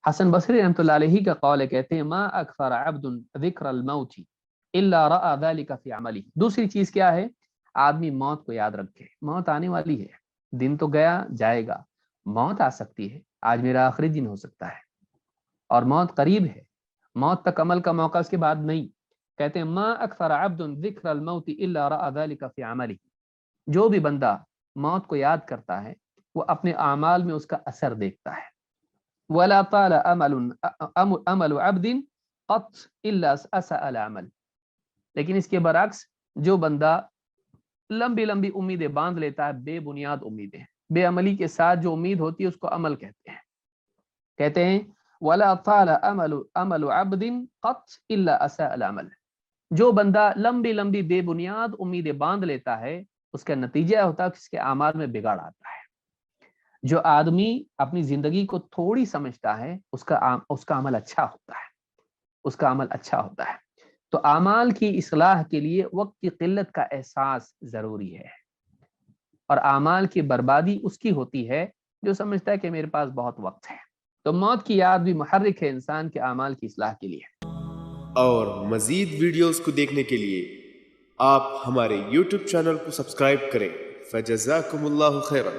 हसन बसरी रहमतुल्लाह अलैहि का कौल है, कहते हैं मा अकफर अब्दुन ज़िक्र मौती इल्ला रआ ज़ालिका फी अमली। दूसरी चीज क्या है, आदमी मौत को याद रखे। मौत आने वाली है, दिन तो गया जाएगा, मौत आ सकती है। आज मेरा आखिरी दिन हो सकता है और मौत करीब है। मौत तक अमल का मौका, उसके बाद नहीं। कहते हैं मा अकफर अब्दुन ज़िक्र मौती इल्ला रआ ज़ालिका फी अमली। जो भी बंदा मौत को याद करता है वो अपने अमाल में उसका असर देखता है। वला ताला अमल अब्दिन क़त इल्ला असअल अमल। लेकिन इसके बरक्स जो बंदा लंबी लंबी उम्मीदें बांध लेता है, बेबुनियाद उम्मीदें, बेअमली के साथ जो उम्मीद होती है उसको अमल कहते हैं। कहते हैं वला ताला अमल अब्दिन क़त इल्ला असअल अमल। जो बंदा लंबी लंबी बेबुनियाद उम्मीदें बांध लेता है, उसका नतीजा होता है कि उसके अमाल में बिगाड़ आता है। जो आदमी अपनी जिंदगी को थोड़ी समझता है उसका अमल अच्छा होता है, उसका अमल अच्छा होता है। तो अमाल की इस्लाह के लिए वक्त की किल्लत का एहसास जरूरी है, और अमाल की बर्बादी उसकी होती है जो समझता है कि मेरे पास बहुत वक्त है। तो मौत की याद भी मुहर्रिक है इंसान के अमाल की इस्लाह के लिए। और मजीद वीडियोस को देखने के लिए आप हमारे YouTube चैनल को सब्सक्राइब करें। फजज़ाकुमुल्लाहु खैरन।